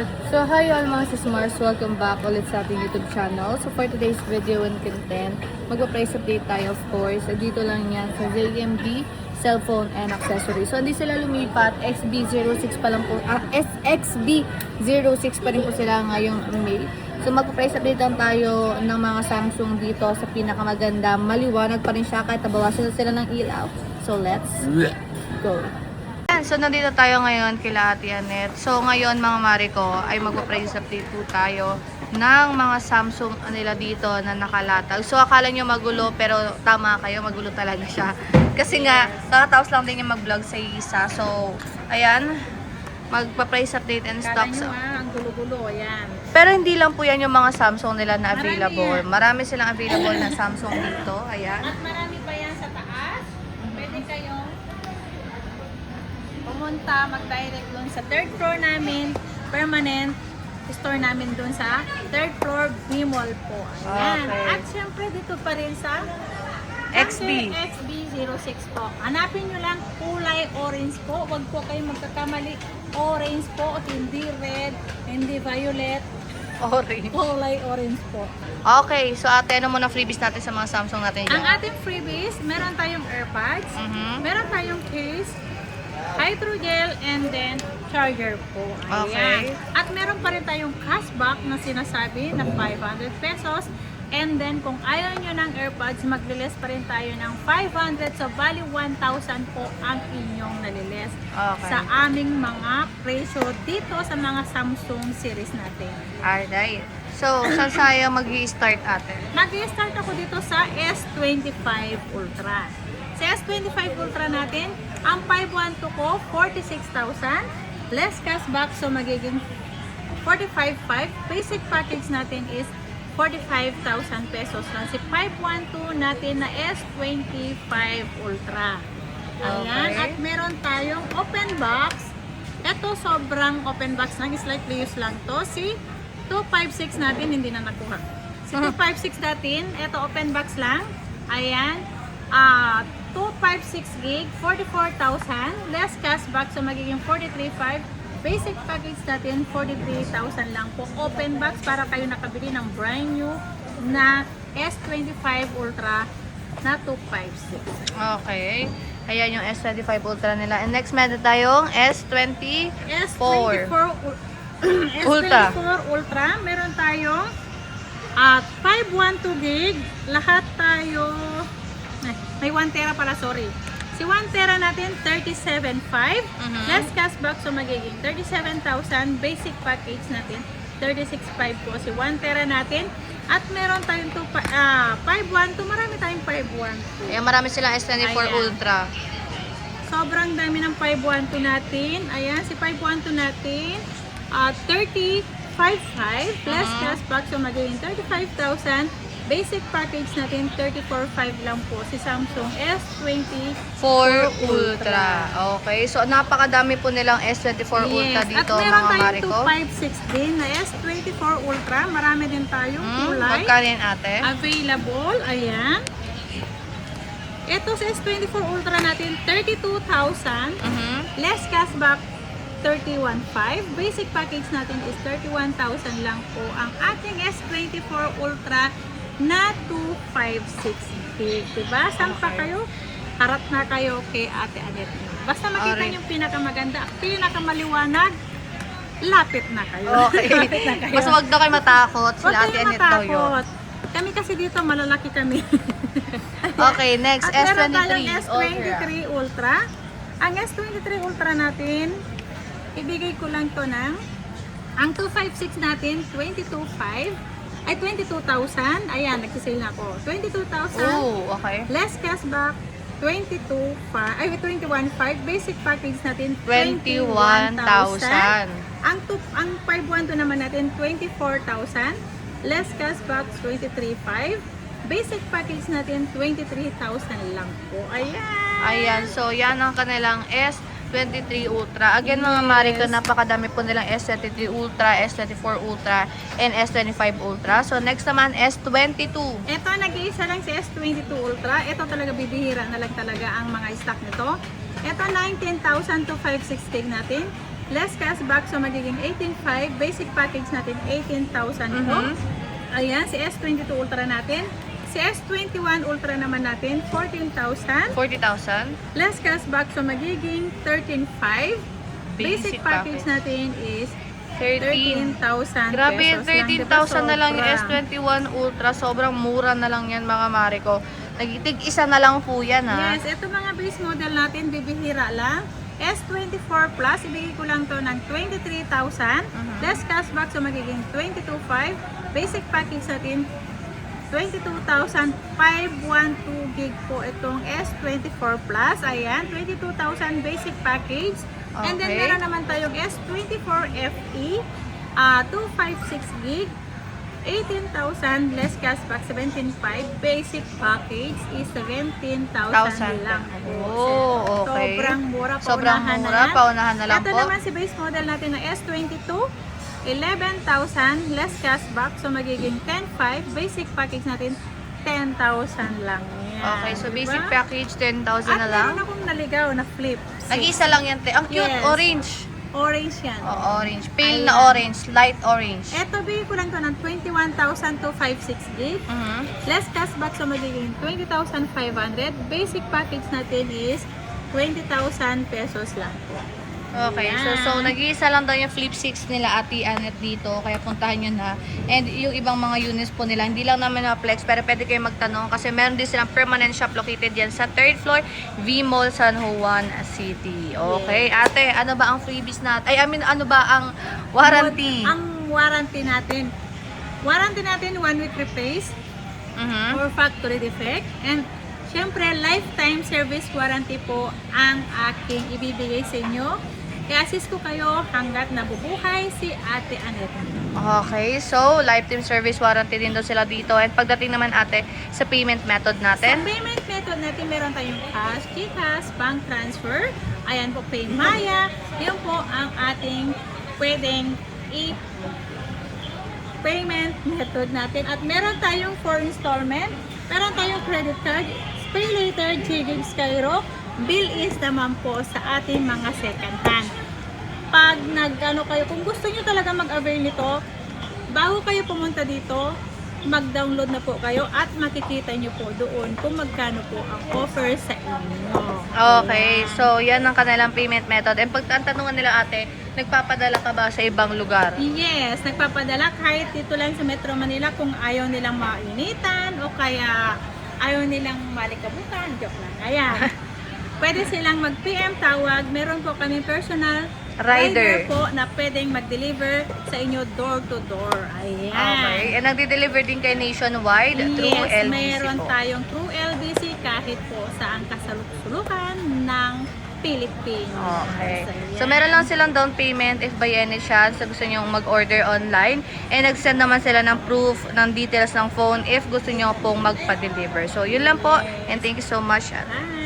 So hi all mga sismars, welcome back ulit sa ating YouTube channel. So for today's video and content, magpa-price update tayo of course. Dito lang yan sa JMD cellphone and accessories. So hindi sila lumipat, XB06 pa lang po, XB06 pa rin po sila ngayong May. So magpa-price update lang tayo ng mga Samsung dito sa pinakamaganda. Maliwanag pa rin siya kahit nabawasan na sila ng ilaw. So let's go! So nandito tayo ngayon kila Ate Anet. So ngayon mga mare ko ay magpa-price update po tayo ng mga Samsung nila dito na nakalatag. So akala nyo magulo pero tama kayo, magulo talaga siya. Kasi nga kakatapos lang din yung mag-vlog sa isa. So ayan, magpa-price update and stocks. Ang gulo-gulo, ayan. Pero hindi lang po yan yung mga Samsung nila na available. Marami silang available na Samsung dito. Ayan. At marami pa yan sa taas. Pwede kayong pumunta, mag-direct doon sa third floor namin, permanent store namin doon sa third floor B-Mall po. Ayan. Okay. At syempre dito pa rin sa XB06 po. Hanapin nyo lang kulay orange po. Huwag po kayo magkakamali. Orange po, hindi red, hindi violet. Orange. Kulay orange po. Okay, so ate, ano muna freebies natin sa mga Samsung natin dyan? Ang ating freebies, meron tayong AirPods, meron tayong case, hydrogel, and then charger po. Ayan. Okay. At meron pa rin tayong cashback na sinasabi na 500 pesos. And then kung ayaw nyo ng AirPods, maglilis pa rin tayo ng 500. So bali 1,000 po ang inyong nalilis Okay. sa aming mga presyo dito sa mga Samsung series natin. Alright. So, saan tayo mag-i-start ate? Mag-i-start ako dito sa S25 Ultra. Sa S25 Ultra natin, ang 512 ko, 46,000. Less cashback, so magiging 45,500. Basic package natin is 45,000 pesos lang. Si 512 natin na S25 Ultra. Ayan. Okay. At meron tayong open box. Ito sobrang open box lang. Slightly used lang to. Si 256 natin, hindi na nakuha. Si 256 natin, ito open box lang. Ayan. 256 gig, 44,000. Less cashback, so magiging 43,500. Basic package natin, 43,000 lang po. Open box para kayo nakabili ng brand new na S25 Ultra na 256. Okay. Ayan yung S25 Ultra nila. And next, meron tayong S24. S24 Ultra. S24 Ultra. Meron tayong 512 gig. Lahat tayo may 1 tera pala, sorry. Si 1 tera natin, 37,500. Less cashback, so magiging 37,000. Basic package natin, 36,500 po. Si 1 tera natin. At meron tayong 512. Marami tayong 512. Ayan, marami silang S24 Ayan. Ultra. Sobrang dami ng 512 natin. Ayan, si 512 natin, 35,500. Less cashback, so magiging 35,000. Basic package natin, 34,500 lang po. Si Samsung S24 Ultra. Okay. So, napakadami po nilang S24 Ultra dito, At meron mga tayong mare ko. 256 din na S24 Ultra. Marami din tayong kulay Magkano yan ate? available. Ayan. Ito sa S24 Ultra natin, 32,000. Less cashback, 31,500. Basic package natin is 31,000 lang po. Ang ating S24 Ultra na 256 gig. Diba? Saan pa kayo? Harap na kayo kay Ate Anet. Basta makita Alright. yung pinakamaganda, pinakamaliwanag, lapit na kayo. Okay. Lapit na kayo. Mas wag daw kayo matakot. Huwag Sila Ate kayong Anet daw yun. matakot. Kami kasi dito, malalaki kami. Okay, next. At meron S23 tayong Ultra. S23 Ultra. Ang S23 Ultra natin, ibigay ko lang to ng, ang 256 natin, 22,500. Ay, 22,000. Ayan, nagsisale na ako. 22,000. Oh, okay. Less cashback, 21,500. Basic package natin, 21,000. Ang 512 naman natin, 24,000. Less cashback, 23,500. Basic package natin, 23,000 lang po. Ayan. Ayan, so yan ang kanilang S23 Ultra. Again mga mare ko, napakadami po nilang S23 Ultra, S24 Ultra, and S25 Ultra. So next naman, S22. Ito, nag-iisa lang si S22 Ultra. Ito talaga, bibihira na lang talaga ang mga stock nito. Ito, 19,000 to 560 natin. Less cashback, so magiging 18,500. Basic package natin, 18,000 po. Ayan, si S22 Ultra natin. Si S21 Ultra naman natin, 14,000. 40,000. Less cashback, so magiging 13,500. Basic package natin is 13,000 Grabe, pesos lang. 13,000 na lang yung Sobra. S21 Ultra. Sobrang mura na lang yan mga mare ko. Nagtitig isa na lang po yan ha. Yes, ito mga base model natin, bibihira lang. S24 Plus, ibigay ko lang to ng 23,000. Less cashback, so magiging 22,500. Basic package natin, 22,512 gig po itong S24 Plus. Ayan, 22,000 basic package. And then Okay. meron naman tayong S24 FE, 256 gig. 18,000 less cashback, 17,500. Basic package is 17,000 lang po. Oh, okay. Sobrang mura, Sobrang paunahan mura, na. paunahan na lang Ito po. naman si base model natin na S22, 11,000 less cashback, so magiging 10,500. Basic package natin, 10,000 lang yan. Okay, so basic Diba? package 10,000 na At lang. meron akong naligaw na flip. Nag-isa lang yan. Ang cute, Yes. orange. Orange yan. Oh, orange. Pale Ayan. na orange, light orange. Eto, bigay ko lang to ng 21,256 gig. Mhm. Less cashback, so magiging 20,500. Basic package natin is 20,000 pesos lang po. Okay, so nag-iisa lang daw yung Flip 6 nila Ate Annette dito, kaya puntahan nyo na. And yung ibang mga units po nila, hindi lang namin na-flex, pero pwede kayo magtanong kasi meron din silang permanent shop located yan sa 3rd floor, V-Mall, San Juan City. Okay, ate, ano ba ang freebies natin? Ay, I mean, ano ba ang warranty? Ang warranty natin, 1 week replace Mhm. or factory defect. And syempre, lifetime service warranty po ang aking ibibigay sa inyo. I-assist ko kayo hanggat nabubuhay si Ate Annette. Okay, so lifetime service warranty din daw sila dito. And pagdating naman ate, sa payment method Sa natin, payment method natin, meron tayong cash, GCash, bank transfer, ayan po, PayMaya. Yun po ang ating pwedeng payment method natin. At meron tayong for installment, meron tayong credit card, pay later, GGigs Cairo, bill is naman po sa ating mga second hand. Pag nag-ano kayo, kung gusto nyo talaga mag-avail nito, bago kayo pumunta dito, mag-download na po kayo at makikita nyo po doon kung magkano po ang offer sa inyo. okay, so yan ang kanilang payment method. And pag ang tanungan nila ate, nagpapadala ka ba sa ibang lugar? Yes, nagpapadala kahit dito lang sa Metro Manila kung ayaw nilang mainitan o kaya ayaw nilang malikabutan. Joke lang. Ayan. Pwede silang mag-PM tawag. Meron po kami personal Rider. po na pwedeng mag-deliver sa inyo door to door. Ayan. Okay, and nagde-deliver din kay nationwide through Yes, LBC meron po. tayong through LBC kahit po saan kasaluk-sulukan ng Pilipinas. Okay. Ayan. So, meron lang silang down payment if by any chance gusto nyo mag-order online. And nag-send naman sila ng proof ng details ng phone if gusto nyo pong magpa-deliver. So, yun lang po. And thank you so much. Bye!